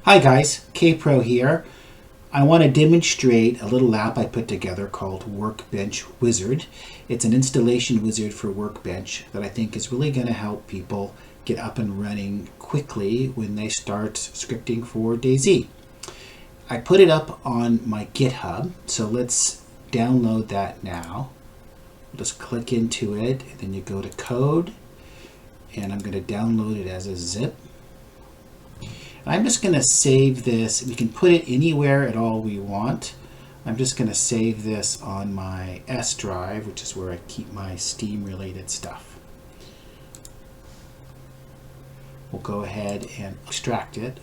Hi guys, Kpro here. I want to demonstrate a little app I put together called Workbench Wizard. It's an installation wizard for Workbench that I think is really going to help people get up and running quickly when they start scripting for Dayz. I put it up on my GitHub, so let's download that now. Just click into it, and then you go to code, and I'm going to download it as a zip. I'm just going to save this. We can put it anywhere at all we want. I'm just going to save this on my S drive, which is where I keep my Steam related stuff. We'll go ahead and extract it.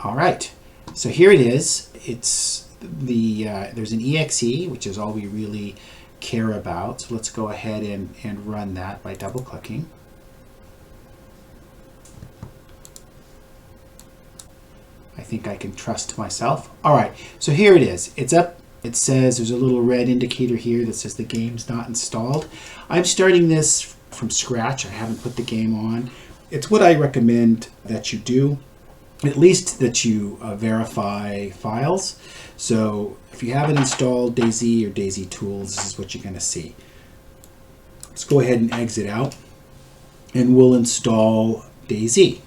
All right, so here it is. It's there's an exe, which is all we really care about. So let's go ahead and run that by double clicking. I think I can trust myself. All right, so here it is. It's up. It says there's a little red indicator here that says the game's not installed. I'm starting this from scratch. I haven't put the game on. It's what I recommend that you do, at least that you verify files. So if you haven't installed Dayz or Dayz tools, this is what you're going to see. Let's go ahead and exit out, and we'll install Dayz.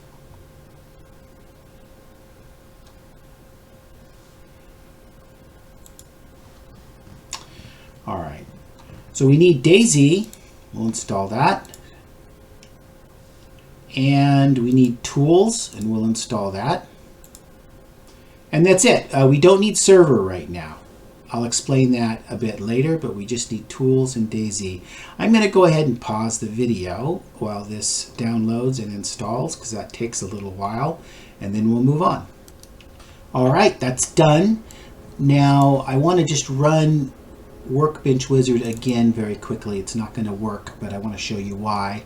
All right, so we need Dayz. We'll install that. And we need tools, and we'll install that. And that's it. We don't need server right now. I'll explain that a bit later, but we just need tools and Dayz. I'm going to go ahead and pause the video while this downloads and installs, because that takes a little while, and then we'll move on. All right, that's done. Now I want to just run Workbench Wizard again very quickly. It's not going to work, but I want to show you why.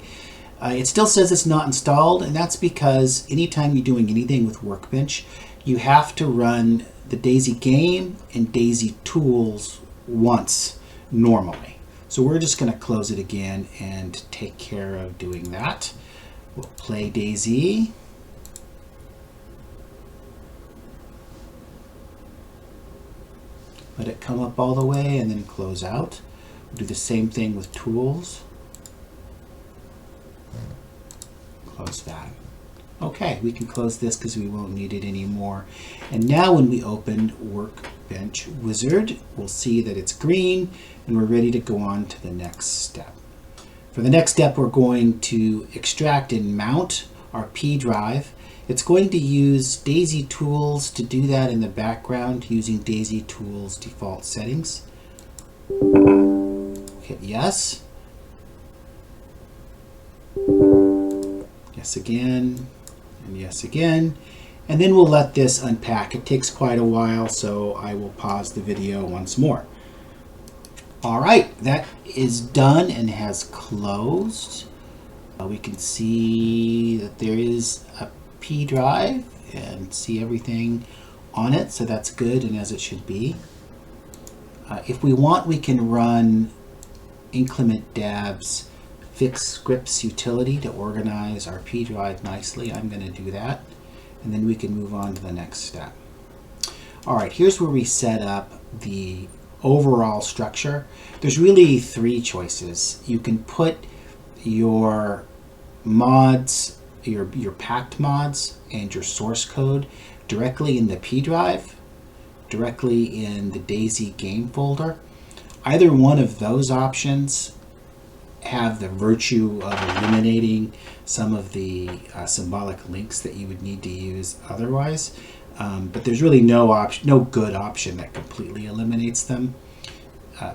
It still says it's not installed, and that's because anytime you're doing anything with Workbench, you have to run the Dayz game and Dayz tools once normally. So we're just going to close it again and take care of doing that. We'll play Dayz. Let it come up all the way and then close out. We'll do the same thing with tools. Close that. Okay, we can close this because we won't need it anymore. And now when we open Workbench Wizard, we'll see that it's green and we're ready to go on to the next step. For the next step, we're going to extract and mount our P drive. It's going to use Dayz tools to do that in the background using Dayz tools default settings. Hit yes. Yes again, and yes again, and then we'll let this unpack. It takes quite a while, so I will pause the video once more. All right, that is done and has closed. We can see that there is a P drive and see everything on it, so that's good and as it should be. If we want, we can run increment dabs fix scripts utility to organize our P drive nicely. I'm going to do that, and then we can move on to the next step. All right, here's where we set up the overall structure. There's really three choices. You can put your mods, your packed mods and your source code directly in the P drive, directly in the Dayz game folder. Either one of those options have the virtue of eliminating some of the symbolic links that you would need to use otherwise. But there's really no good option that completely eliminates them.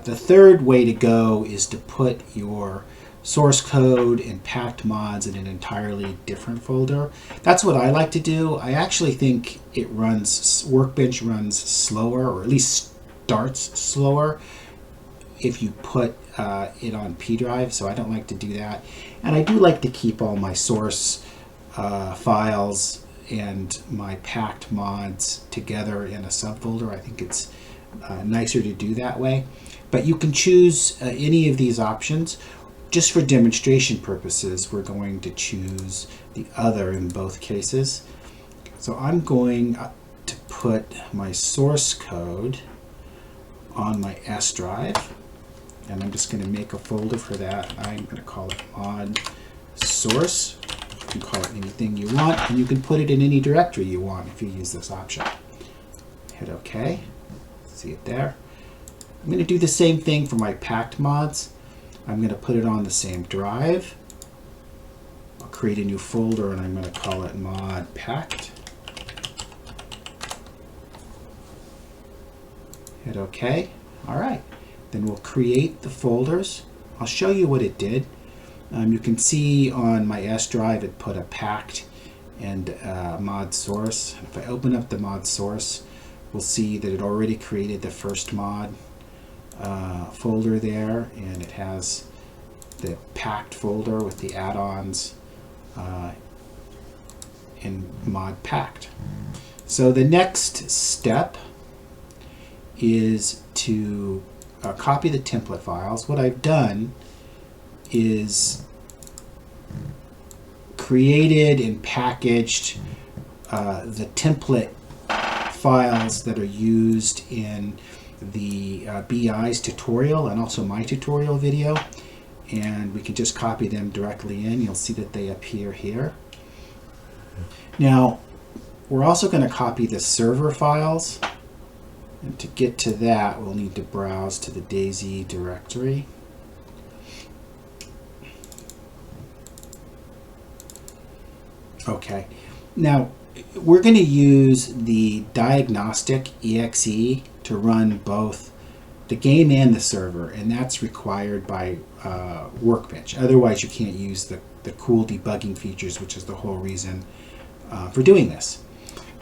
The third way to go is to put your source code and packed mods in an entirely different folder. That's what I like to do. I actually think Workbench runs slower, or at least starts slower, if you put it on P drive, so I don't like to do that. And I do like to keep all my source files and my packed mods together in a subfolder. I think it's nicer to do that way. But you can choose any of these options. just for demonstration purposes, we're going to choose the other in both cases. So I'm going to put my source code on my S drive, and I'm just going to make a folder for that. I'm going to call it mod source. You can call it anything you want, and you can put it in any directory you want if you use this option. Hit OK. See it there. I'm going to do the same thing for my packed mods. I'm going to put it on the same drive. I'll create a new folder, and I'm going to call it mod packed. Hit OK. All right. Then we'll create the folders. I'll show you what it did. You can see on my S drive it put a packed and mod source. If I open up the mod source, we'll see that it already created the first mod folder there, and it has the packed folder with the add-ons in mod packed. So the next step is to copy the template files. What I've done is created and packaged the template files that are used in the BI's tutorial and also my tutorial video, and we can just copy them directly in. You'll see that they appear here. Now we're also going to copy the server files, and to get to that we'll need to browse to the Dayz directory. Okay, now we're going to use the diagnostic exe to run both the game and the server, and that's required by Workbench. Otherwise you can't use the cool debugging features, which is the whole reason for doing this.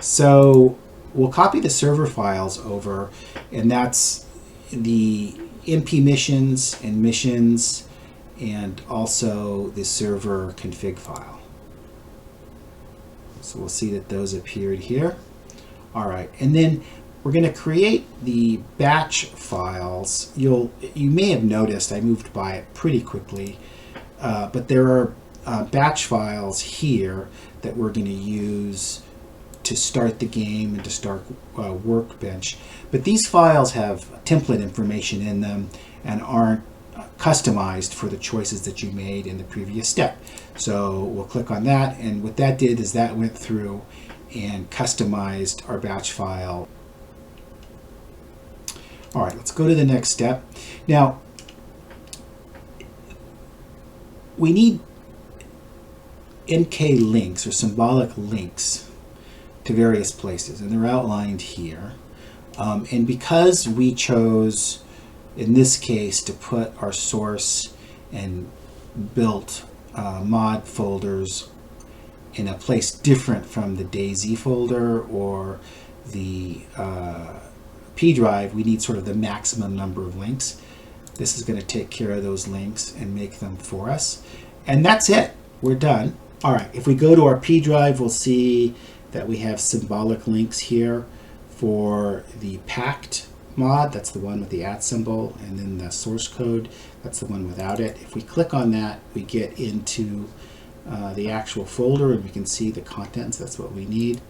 So we'll copy the server files over, and that's the MP missions and missions, and also the server config file. So we'll see that those appeared here. All right, and then we're going to create the batch files. You may have noticed I moved by it pretty quickly, but there are batch files here that we're going to use to start the game and to start Workbench. But these files have template information in them and aren't customized for the choices that you made in the previous step. So we'll click on that, and what that did is that went through and customized our batch file. All right, let's go to the next step. Now, we need NK links or symbolic links to various places, and they're outlined here. And because we chose, in this case, to put our source and built mod folders in a place different from the Dayz folder or the P drive, we need sort of the maximum number of links. This is going to take care of those links and make them for us. And that's it. We're done. All right, if we go to our P drive, we'll see that we have symbolic links here for the packed mod. That's the one with the @ symbol, and then the source code, that's the one without it. If we click on that, we get into the actual folder, and we can see the contents. That's what we need.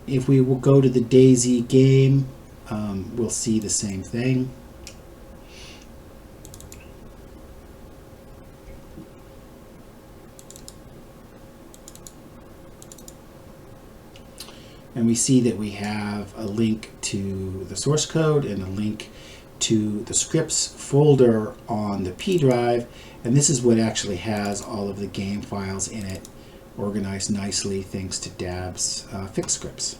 If we will go to the Dayz game, we'll see the same thing. And we see that we have a link to the source code and a link to the scripts folder on the P drive. And this is what actually has all of the game files in it, organized nicely thanks to Dab's fix scripts.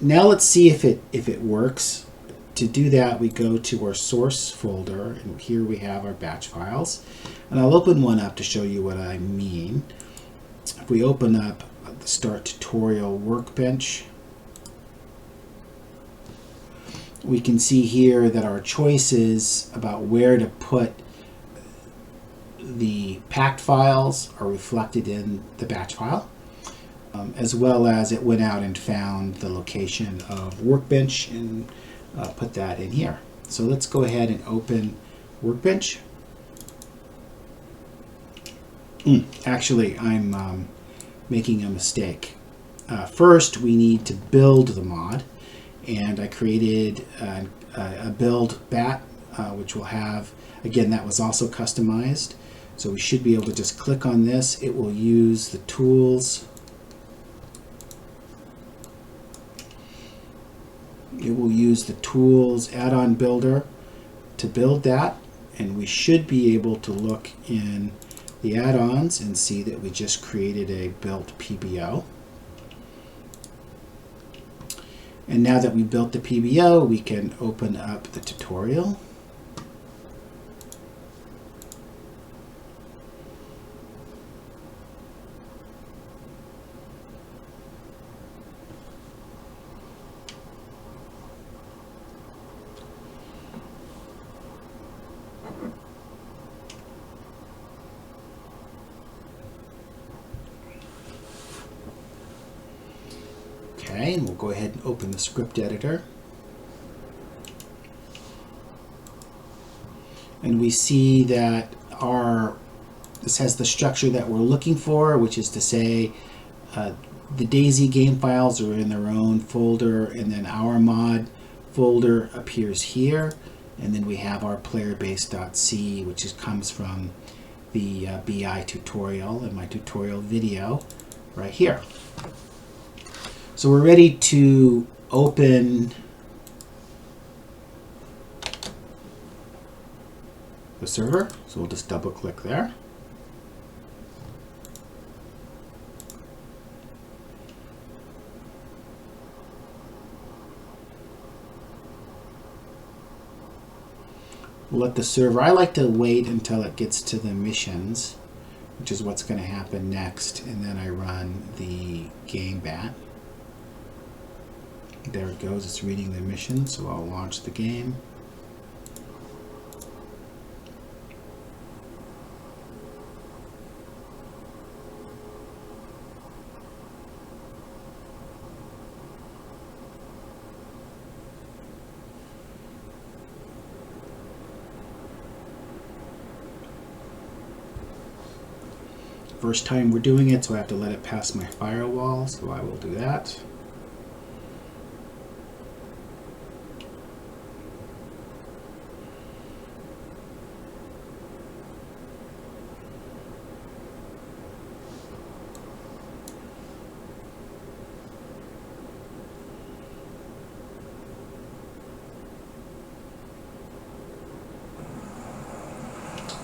Now let's see if it works. To do that, we go to our source folder, and here we have our batch files. And I'll open one up to show you what I mean. If we open up the Start Tutorial Workbench, we can see here that our choices about where to put the packed files are reflected in the batch file, as well as it went out and found the location of Workbench and put that in here. So let's go ahead and open Workbench. Actually, I'm making a mistake. First, we need to build the mod, and I created a build bat, which will have, again, that was also customized. So we should be able to just click on this. It will use the tools. It will use the tools add-on builder to build that, and we should be able to look in the add-ons and see that we just created a built PBO. And now that we built the PBO, we can open up the tutorial. Okay, and we'll go ahead and open the script editor. And we see that this has the structure that we're looking for, which is to say the Dayz game files are in their own folder, and then our mod folder appears here. And then we have our playerbase.c, which comes from the BI tutorial and my tutorial video right here. So we're ready to open the server. So we'll just double click there. We'll let the server, I like to wait until it gets to the missions, which is what's going to happen next, and then I run the game bat. There it goes, it's reading the mission, so I'll launch the game. First time we're doing it, so I have to let it pass my firewall, so I will do that.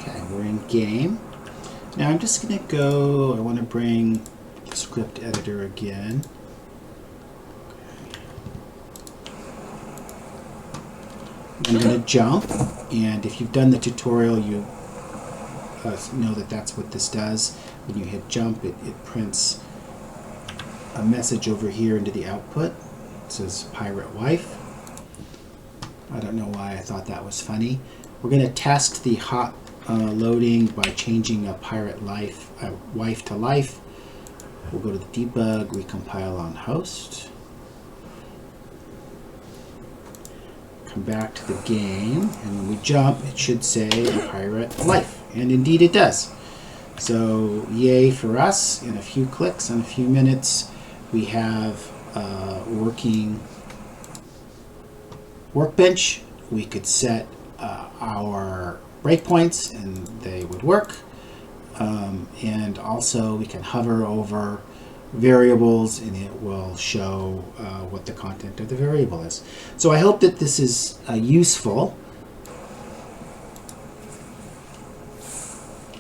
Okay, we're in game. Now I'm just going to go, I want to bring the script editor again. I'm going to jump, and if you've done the tutorial, you know that that's what this does. When you hit jump, it prints a message over here into the output. It says pirate wife. I don't know why I thought that was funny. We're going to test the hot loading by changing a pirate wife to life. We'll go to the debug, recompile on host. Come back to the game, and when we jump, it should say pirate life, and indeed it does. So yay for us. In a few clicks, in a few minutes, we have working workbench. We could set our breakpoints and they would work, and also we can hover over variables and it will show what the content of the variable is. So I hope that this is useful.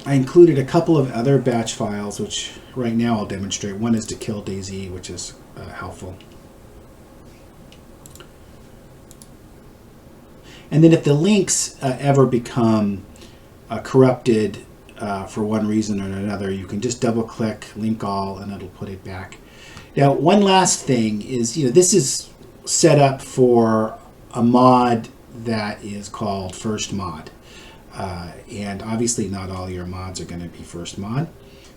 I included a couple of other batch files, which right now I'll demonstrate. One is to kill Dayz, which is helpful. And then if the links ever become corrupted for one reason or another, you can just double click link all and it'll put it back. Now, one last thing is, this is set up for a mod that is called first mod. And obviously not all your mods are going to be first mod.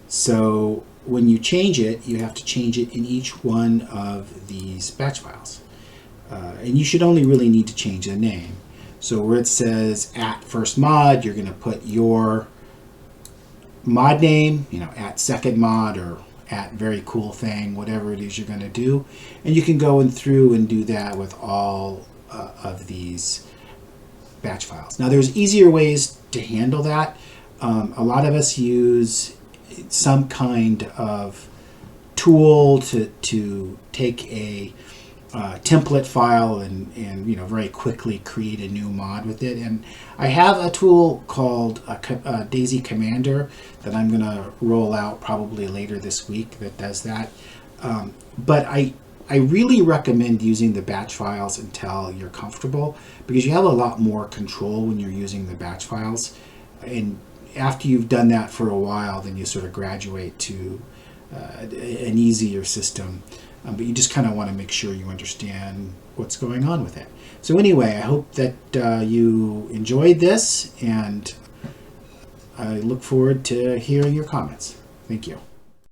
So when you change it, you have to change it in each one of these batch files. And you should only really need to change the name. So where it says @first mod, you're going to put your mod name, at second mod or at very cool thing, whatever it is you're going to do. And you can go through and do that with all of these batch files. Now there's easier ways to handle that. A lot of us use some kind of tool to take a template file and very quickly create a new mod with it. And I have a tool called Dayz Commander that I'm going to roll out probably later this week that does that. But I really recommend using the batch files until you're comfortable, because you have a lot more control when you're using the batch files. And after you've done that for a while, then you sort of graduate to an easier system. But you just kind of want to make sure you understand what's going on with it. So anyway, I hope that you enjoyed this, and I look forward to hearing your comments. Thank you.